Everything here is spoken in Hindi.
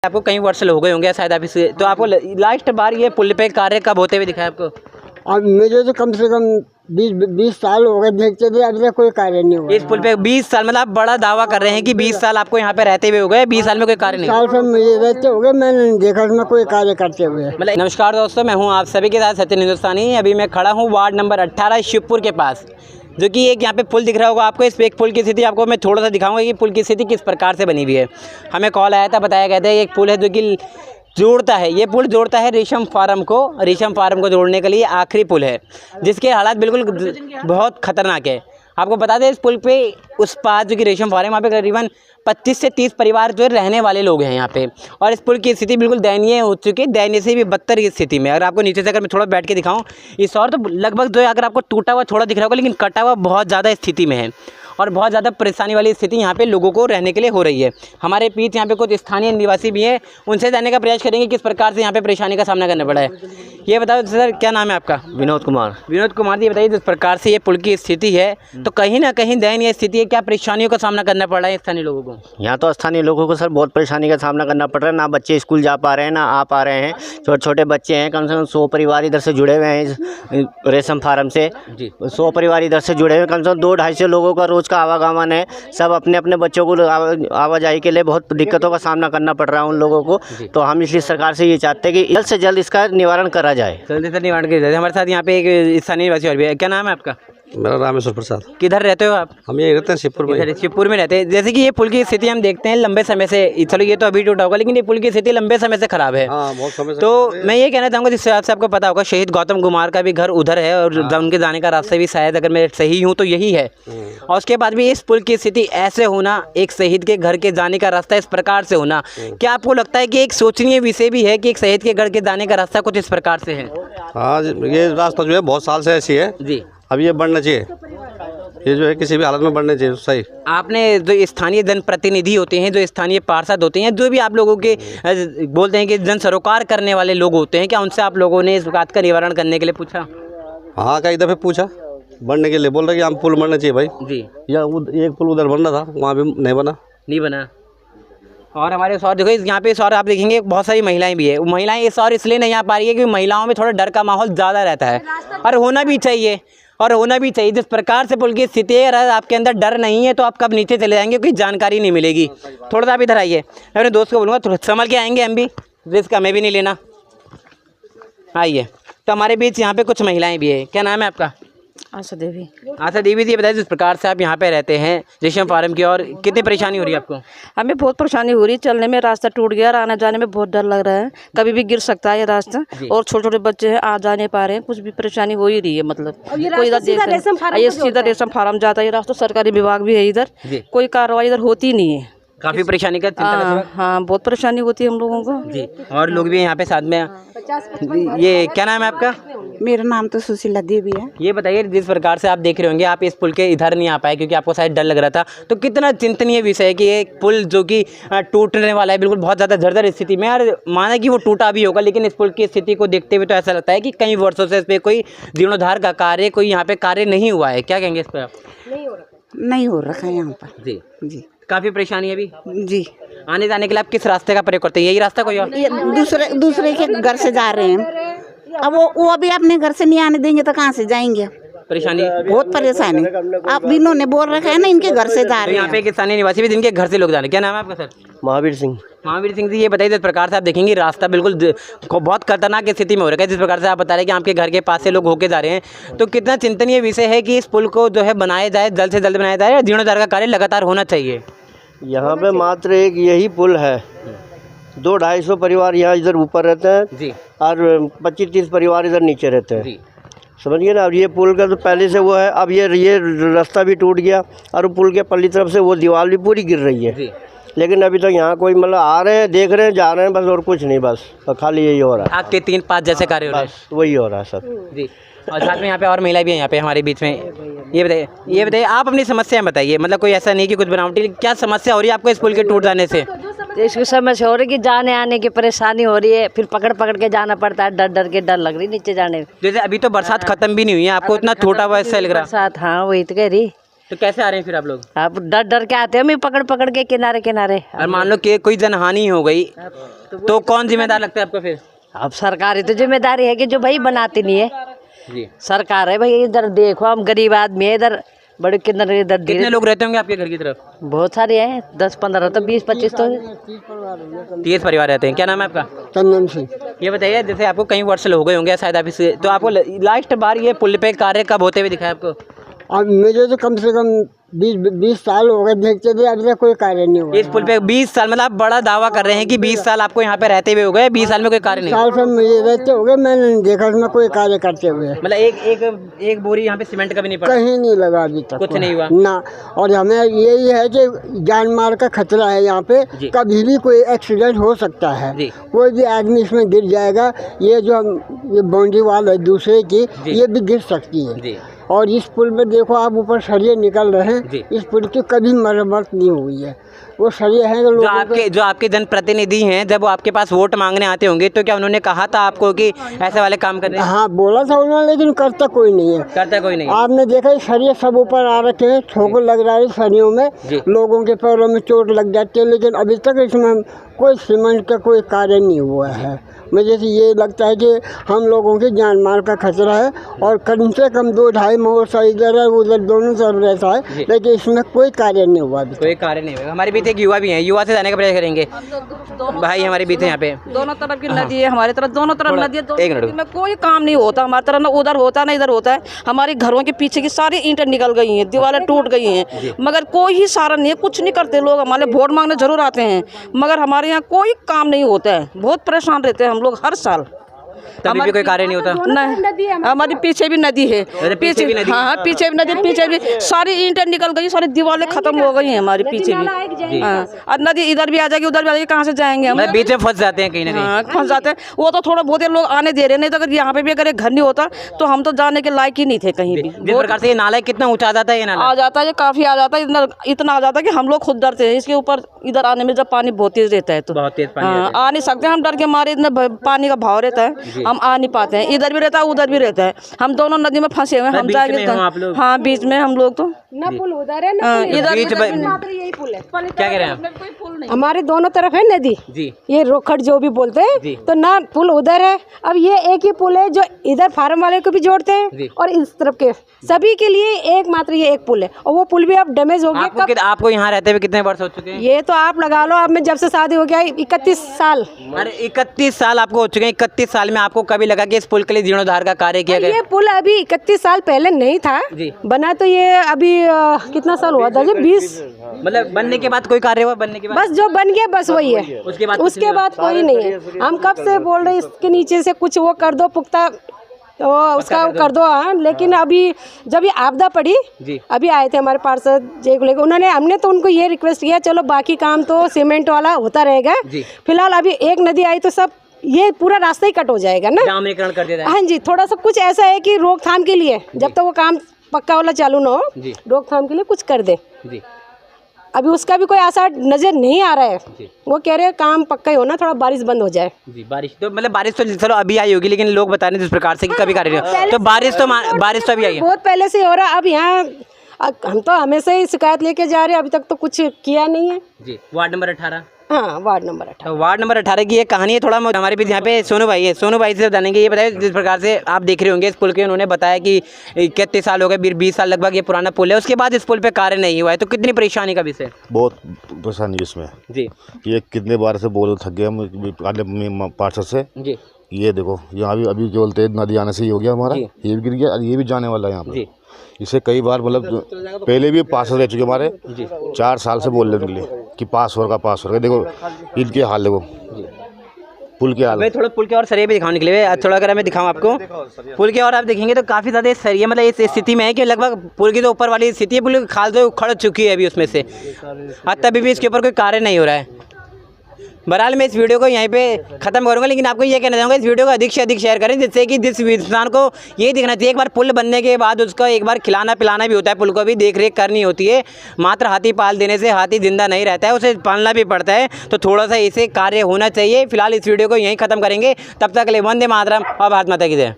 आपको कई वर्ष हो गए होंगे शायद ऑफिस, तो आपको लास्ट बार ये पुल पे कार्य कब होते हुए दिखा है आपको? अब मुझे तो कम से कम 20 साल हो गए देखते थे, अभी तक कोई कार्य नहीं हुआ। इस पुल पे 20 साल, मतलब आप बड़ा दावा कर रहे हैं कि 20 साल आपको यहाँ पे रहते हुए हो गए, 20 साल में कोई कार्य नहीं? साल से मुझे रहते हो गए, मैंने नहीं देखा इसमें कोई कार्य करते हुए। मतलब नमस्कार दोस्तों, मैं हूँ आप सभी के साथ सचिन हिंदुस्तानी। अभी मैं खड़ा हूँ वार्ड नंबर 18 शिवपुर के पास, जो कि एक यहाँ पे पुल दिख रहा होगा आपको। इस पे एक पुल की स्थिति आपको मैं थोड़ा सा दिखाऊंगा कि पुल की स्थिति किस प्रकार से बनी हुई है। हमें कॉल आया था, बताया गया था एक पुल है जो कि जोड़ता है, ये पुल जोड़ता है रेशम फार्म को जोड़ने के लिए आखिरी पुल है, जिसके हालात बिल्कुल बहुत खतरनाक है। आपको बता दें इस पुल पे उस पार जो कि रेशम फार्म, वहाँ पे करीबन 25 से 30 परिवार जो रहने वाले लोग हैं यहाँ पे। और इस पुल की स्थिति बिल्कुल दयनीय हो चुकी है, दयनीय से भी बदतर की स्थिति में। अगर आपको नीचे से अगर मैं थोड़ा बैठ के दिखाऊं, इस और तो लगभग जो है अगर आपको टूटा हुआ थोड़ा दिख रहा होगा, लेकिन कटा हुआ बहुत ज़्यादा स्थिति में है और बहुत ज़्यादा परेशानी वाली स्थिति यहाँ पे लोगों को रहने के लिए हो रही है। हमारे बीच यहाँ पे कुछ स्थानीय निवासी भी हैं, उनसे जानने का प्रयास करेंगे किस प्रकार से यहाँ पे परेशानी का सामना करना पड़ा है। ये बताओ सर, क्या नाम है आपका? विनोद कुमार। विनोद कुमार जी, बताइए जिस प्रकार से ये पुल की स्थिति है, तो कहीं ना कहीं दयनीय स्थिति है, क्या परेशानियों का सामना करना पड़ रहा है स्थानीय लोगों को? यहाँ तो स्थानीय लोगों को सर बहुत परेशानी का सामना करना पड़ रहा है। ना बच्चे स्कूल जा पा रहे हैं, ना आ पा रहे हैं। छोटे छोटे बच्चे हैं, कम से कम 100 परिवार इधर से जुड़े हुए हैं इस रेशम फार्म से। 100 परिवार इधर से जुड़े हुए हैं, कम से कम 200-250 लोगों का रोज़ का आवागमन है। सब अपने अपने बच्चों को आवाजाही के लिए बहुत दिक्कतों का सामना करना पड़ रहा है उन लोगों को। तो हम इसलिए सरकार से ये चाहते हैं कि जल्द से जल्द इसका निवारण करा जाए। जल्दी से निवारण किया जाए। हमारे साथ यहाँ पे एक स्थानीय निवासी और भी है। क्या नाम है आपका? मेरा रामेश्वर प्रसाद। किधर रहते हो आप? हम यही रहते हैं शिवपुर में। शिवपुर में रहते हैं। जैसे कि ये पुल की स्थिति हम देखते हैं लंबे समय से, चलो ये तो अभी टूटा होगा, लेकिन ये पुल की स्थिति लंबे समय से खराब है। बहुत समय से। तो मैं ये कहना चाहूँगा, जिस हिसाब से आपको पता होगा शहीद गौतम कुमार का भी घर उधर है और उनके जाने का रास्ता भी शायद, अगर मैं सही हूँ तो यही है। और उसके बाद भी इस पुल की स्थिति ऐसे होना, एक शहीद के घर के जाने का रास्ता इस प्रकार से होना, क्या आपको लगता है कि एक सोचनीय विषय भी है कि एक शहीद के घर के जाने का रास्ता कुछ इस प्रकार से है? हाँ, ये रास्ता जो है बहुत साल से ऐसी है जी। अब ये बढ़ना चाहिए, ये जो है किसी भी हालत में बढ़ना चाहिए। सही। आपने जो स्थानीय जनप्रतिनिधि होते हैं, जो स्थानीय पार्षद होते हैं, जो भी आप लोगों के बोलते हैं कि जन सरोकार करने वाले लोग होते हैं, क्या उनसे आप लोगों ने इस बात का निवारण करने के लिए पूछा? हाँ, कई दफ़े पूछा, बढ़ने के लिए बोल रहे कि हम पुल बनना चाहिए भाई जी। या एक पुल उधर बनना था, वहाँ भी नहीं बना। और हमारे सौर देखो, यहाँ पे सौर आप देखेंगे बहुत सारी महिलाएं भी है। महिलाएं ये सौर इसलिए नहीं आ पा रही है क्योंकि महिलाओं में थोड़ा डर का माहौल ज़्यादा रहता है, और होना भी चाहिए। जिस प्रकार से पुल की स्थिति है, अगर आपके अंदर डर नहीं है तो आप कब नीचे चले जाएंगे, कोई जानकारी नहीं मिलेगी। थोड़ा सा आप इधर आइए, मैं अपने दोस्त को बोलूँगा थोड़ा संभल के आएंगे, हम भी रिस्क हमें भी नहीं लेना। आइए। तो हमारे बीच यहाँ पे कुछ महिलाएं भी है। क्या नाम है आपका? आशा देवी। आशा देवी जी, बताइए जिस प्रकार से आप यहाँ पे रहते हैं रेशम फार्म की, और कितनी परेशानी हो रही है आपको? हमें बहुत परेशानी हो रही है, चलने में रास्ता टूट गया और आने जाने में बहुत डर लग रहा है, कभी भी गिर सकता है ये रास्ता। और छोटे छोटे बच्चे हैं, आ जा नहीं पा रहे हैं, कुछ भी परेशानी हो ही रही है। मतलब कोई इधर ये सीधा रेशम फार्म जाता है, ये रास्ता सरकारी विभाग भी है इधर, कोई कार्रवाई इधर होती नहीं है। काफ़ी परेशानी का हाँ, बहुत परेशानी होती है हम लोगों को जी। और लोग भी यहाँ पे साथ में। ये क्या नाम है आपका? मेरा नाम तो सुशीला देवी है। ये बताइए जिस प्रकार से आप देख रहे होंगे, आप इस पुल के इधर नहीं आ पाए क्योंकि आपको शायद डर लग रहा था, तो कितना चिंतनीय विषय है कि एक पुल जो कि टूटने वाला है, बिल्कुल बहुत ज़्यादा जर्जर स्थिति में। और माना कि वो टूटा भी होगा, लेकिन इस पुल की स्थिति को देखते हुए तो ऐसा लगता है कि कई वर्षों से इस पर कोई जीर्णोद्धार का कार्य, कोई यहाँ पे कार्य नहीं हुआ है। क्या कहेंगे इस पर आप? नहीं हो रखा है यहाँ पर। जी जी। काफ़ी परेशानी है अभी जी। आने जाने के लिए आप किस रास्ते का प्रयोग करते हैं? यही रास्ता कोई और? दूसरे के घर से जा रहे हैं। अब वो अभी अपने घर से नहीं आने देंगे तो कहाँ से जाएंगे? परेशानी, बहुत परेशानी। आप इन्होंने बोल रखा है ना, इनके घर से जा रहे हैं। यहाँ पे एक स्थानीय निवासी भी जिनके घर से लोग जा रहे हैं। क्या नाम है आपका सर? महावीर सिंह। महावीर सिंह जी, ये बताइए जिस प्रकार से आप देखेंगे रास्ता बिल्कुल बहुत खतरनाक स्थिति में हो रखा है, जिस प्रकार से आप बता रहे हैं कि आपके घर के पास से लोग होके जा रहे हैं, तो कितना चिंतनीय विषय है कि इस पुल को जो है बनाया जाए, जल्द से जल्द बनाया जाए, जीर्णोद्धार का कार्य लगातार होना चाहिए। यहाँ पे मात्र एक यही पुल है, 200-250 परिवार यहाँ इधर ऊपर रहते हैं जी, और 25-30 परिवार इधर नीचे रहते हैं जी। समझिए ना। अब ये पुल का तो पहले से वो है, अब ये रास्ता भी टूट गया और पुल के पल्ली तरफ से वो दीवार भी पूरी गिर रही है जी। लेकिन अभी तक यहाँ कोई मतलब आ रहे हैं, देख रहे हैं, जा रहे हैं, बस और कुछ नहीं, बस और खाली यही हो रहा है। आपके 3-5 जैसे कार्य हो रहे हैं, वही हो रहा है सर जी। और साथ में यहाँ पे और महिला भी है यहाँ पे हमारे बीच में। ये बताइए आप अपनी समस्या बताइए, मतलब कोई ऐसा नहीं कि कुछ बनावटी, क्या समस्या हो रही है आपको इस पुल के टूट जाने से? इसकी समस्या हो रही है कि जाने आने की परेशानी हो रही है, फिर पकड़ पकड़ के जाना पड़ता है, डर डर के डर लग रही नीचे जाने में। जैसे अभी तो बरसात खत्म भी नहीं हुई है, आपको इतना छोटा हुआ ऐसा लग रहा है? बरसात, हाँ वही तो कह रही, तो कैसे आ रहे हैं फिर आप लोग? अब डर डर के आते हैं हम पकड़ पकड़ के किनारे किनारे। और मान लो कि कोई जनहानि हो गई तो कौन जिम्मेदार लगता है आपको फिर? अब सरकारी तो जिम्मेदारी है कि जो भाई बनाती नहीं है, जी सरकार है भाई। इधर देखो हम गरीब आदमी है, इधर बड़े किधर इधर कितने लोग रहते होंगे आपके घर की तरफ? बहुत सारे हैं, 10-15 तो 20-25 तो 30 परिवार रहते हैं। क्या नाम है आपका? चंदन सिंह। ये बताइए, जैसे आपको कई वर्ष हो गए होंगे शायद ऑफिस से, तो आपको लास्ट बार ये पुल पे कार्य कब होते हुए दिखा है आपको? अब मुझे तो कम से कम 20 साल हो गए देखते थे, अभी तक कोई कार्य नहीं हुआ। इस पुल पे 20 साल, मतलब आप बड़ा दावा कर रहे हैं कि 20 साल आपको यहाँ पे रहते हुए हो गए, 20 साल में कोई कार्य नहीं? साल से मुझे रहते हो गए, मैंने नहीं देखा उसमें कोई कार्य करते हुए। मतलब एक बोरी यहाँ पे सीमेंट का भी नहीं पड़ा? कहीं नहीं लगा अभी तक, कुछ नहीं हुआ ना। और हमें यही है कि जान मार का खतरा है यहाँ पे, कभी भी कोई एक्सीडेंट हो सकता है, कोई भी आदमी इसमें गिर जाएगा। ये जो ये बाउंड्री वाल है दूसरे की, ये भी गिर सकती है। और इस पुल में देखो आप, ऊपर सरिये निकल रहे हैं, इस पुल की कभी मरम्मत नहीं हुई है। वो सरिये हैं जो आपके जनप्रतिनिधि हैं, जब वो आपके पास वोट मांगने आते होंगे तो क्या उन्होंने कहा था आपको कि ऐसे वाले काम करने? हाँ बोला था उन्होंने, लेकिन करता कोई नहीं है। करता कोई नहीं। आपने देखा सरिये सब ऊपर आ रखे हैं, ठोकर लग रहा है सरियों में, लोगों के पैरों में चोट लग जाती है, लेकिन अभी तक इसमें कोई सीमेंट का कोई कार्य नहीं हुआ है। मुझे तो ये लगता है कि हम लोगों की जान माल का खतरा है, और कम से कम 2-2.5 मोर्चा इधर है उधर दोनों तरफ रहता है, लेकिन इसमें कोई कार्य नहीं हुआ अभी। कोई कार्य नहीं हुआ। हमारे बीच एक युवा भी हैं, युवा से जाने का प्रयास करेंगे। भाई हमारे बीच यहाँ पे दोनों तरफ की नदी है, हमारी तरफ दोनों तरफ नदी है, दोनों नदी में कोई काम नहीं होता हमारी तरफ, ना उधर होता ना इधर होता है। हमारे घरों के पीछे की सारी ईंटें निकल गई हैं, दीवारें टूट गई हैं, मगर कोई ही सारा नहीं है, कुछ नहीं करते लोग। हमारे वोट मांगने जरूर आते हैं, मगर हमारे यहाँ कोई काम नहीं होता है। बहुत परेशान रहते हैं हम लोग हर साल। तभी भी कोई कार्य नहीं होता? नहीं, हमारे पीछे भी नदी है, पीछे भी नदी, हाँ पीछे भी नदी, पीछे भी सारी ईंटें निकल गई, सारी दीवारें खत्म हो गई हैं हमारे पीछे भी। हाँ, और नदी इधर भी आ जाएगी, उधर भी आ जाएगी, कहाँ से जाएंगे हम? बीच में फंस जाते हैं कहीं ना कहीं। फंस जाते हैं। वो तो थोड़ा बहुत लोग आने दे रहे, नहीं तो अगर यहाँ पे भी अगर घर नहीं होता तो हम तो जाने के लायक ही नहीं थे कहीं भी। जिस प्रकार से ये नाला कितना ऊंचा आ जाता है, ये नाला आ जाता है, ये काफी आ जाता है, इतना आ जाता है कि हम लोग खुद डरते हैं इसके ऊपर इधर आने में, जब पानी बहुत तेज रहता है तो बहुत तेज पानी आ नहीं सकते हम, डर के मारे, इतना पानी का भाव रहता है, हम आ नहीं पाते हैं। इधर भी रहता है उधर भी रहता है, हम दोनों नदी में फंसे हुए हैं। हम जाएंगे हाँ बीच में हम लोग तो ना पुल उधर है ना इधर यही पुल है। क्या कह रहे हैं? हमारे दोनों तरफ है नदी जी, ये रोखड़ जो भी बोलते हैं, तो ना पुल उधर है। अब ये एक ही पुल है जो इधर फार्म वाले को भी जोड़ते हैं और इस तरफ के सभी के लिए एकमात्र ये एक पुल है, और वो पुल भी अब डैमेज हो गया। आपको यहाँ रहते हुए कितने वर्ष हो चुके हैं? ये तो आप लगा लो, अब मैं जब से शादी हो गया 31 साल। अरे 31 साल आपको हो चुके हैं। 31 साल में आपको कभी लगा कि इस पुल के लिए जीर्णोद्धार का कार्य किया गया? ये पुल अभी 31 साल पहले नहीं था बना, तो ये अभी कितना साल हुआ था जी? 20। मतलब बनने के बाद कोई कार्य हुआ? बनने के बाद बस जो बन गया बस वही है, उसके बाद कोई नहीं है। हम कब से बोल रहे इसके नीचे से कुछ वो कर दो, पुख्ता तो उसका कर दो। हाँ, लेकिन अभी जब ये आपदा पड़ी, अभी आए थे हमारे पार्षद जय को लेकर, हमने तो उनको ये रिक्वेस्ट किया, चलो बाकी काम तो सीमेंट वाला होता रहेगा, फिलहाल अभी एक नदी आई तो सब ये पूरा रास्ता ही कट हो जाएगा ना, डामरीकरण कर देता है। हाँ जी, थोड़ा सा कुछ ऐसा है कि रोकथाम के लिए, जब तक वो काम पक्का वाला चालू ना हो, रोकथाम के लिए कुछ कर दे। अभी उसका भी कोई आसार नजर नहीं आ रहा है। वो कह रहे हैं काम पक्का ही होना, थोड़ा बारिश बंद हो जाए। जी, बारिश तो मतलब बारिश तो चलो अभी आई होगी, लेकिन लोग बता रहे हैं जिस प्रकार से कि कभी कार्य नहीं हो, तो बारिश तो अभी आई है, बहुत पहले से हो रहा है। अब यहाँ हम तो हमेशा ही शिकायत लेके जा रहे हैं, अभी तक तो कुछ किया नहीं है जी। Ward number 18? हाँ, वार्ड नंबर 18। वार्ड नंबर 18 की एक कहानी है। थोड़ा हमारे बीच यहाँ पे सोनू भाई है, सोनू भाई से जानेंगे। ये बताइए, जिस प्रकार से आप देख रहे होंगे इस पुल के, उन्होंने बताया कि 31 साल हो गए, 20 साल लगभग ये पुराना पुल है, उसके बाद इस पुल पे कार्य नहीं हुआ है, तो कितनी परेशानी का विषय? बहुत परेशानी इसमें जी। ये कितने बार से बोल थक गए हम पार्षद से जी। ये देखो यहाँ अभी केवल तेज नदी आने से ही हो गया हमारा, ये भी गिर गया, ये भी जाने वाला है यहाँ पर। इसे कई बार मतलब पहले भी पास रह चुके हमारे, 4 साल से बोल रहे उनके लिए कि पास होगा पास होगा। देखो इनके हाल, देखो पुल के हाल। मैं थोड़ा पुल के और सरिये भी दिखाने के लिए, थोड़ा अगर मैं दिखाऊं आपको पुल के, और आप देखेंगे तो काफ़ी ज़्यादा सरिये मतलब इस स्थिति में है कि लगभग पुल की तो ऊपर वाली स्थिति है, पुल की खाल तो उखड़ चुकी है अभी उसमें से, तभी भी इसके ऊपर कोई कार्य नहीं हो रहा है। बहरहाल मैं इस वीडियो को यहीं पे ख़त्म करूँगा, लेकिन आपको ये कहना चाहूँगा इस वीडियो को अधिक से अधिक शेयर करें, जिससे कि जिस इंसान को ये दिखना चाहिए, एक बार पुल बनने के बाद उसका एक बार खिलाना पिलाना भी होता है, पुल को भी देख रेख करनी होती है। मात्र हाथी पाल देने से हाथी जिंदा नहीं रहता है, उसे पालना भी पड़ता है, तो थोड़ा सा इसे कार्य होना चाहिए। फिलहाल इस वीडियो को यहीं ख़त्म करेंगे, तब तक के लिए वंदे मातरम और भारत माता की जय।